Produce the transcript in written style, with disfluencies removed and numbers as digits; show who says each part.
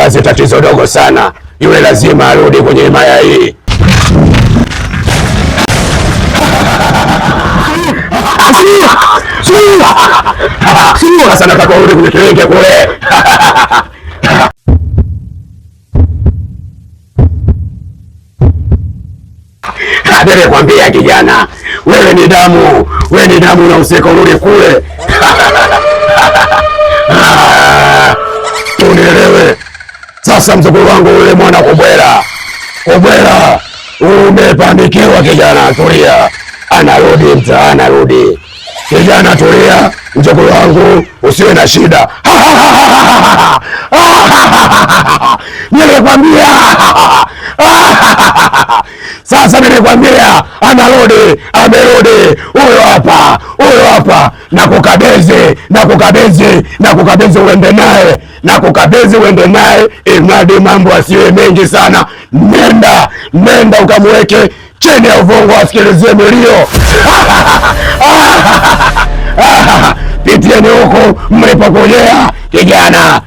Speaker 1: basi tatizo dogo sana. Yule lazima arudi kwenye himaya hii. Sasa nataka urudi kwenye kilenge kule. Nilikwambia kijana, wewe ni damu, na usika urudi kule. Unielewe sasa, mzukuru wangu yule mwana Kobwela, umepanikiwa kijana, tulia. Anarudi anarudi. Kijana tulia, mjukuu wangu, usiwe na shida. Nilikwambia. Sasa nilikwambia anarudi, amerudi. Huyo hapa. Nakukabidhi uende naye, imradi mambo asiwe mengi sana. Nenda ukamweke chini ya uvungu, asikilizie milio. Pitieni huku mlipokojea kijana.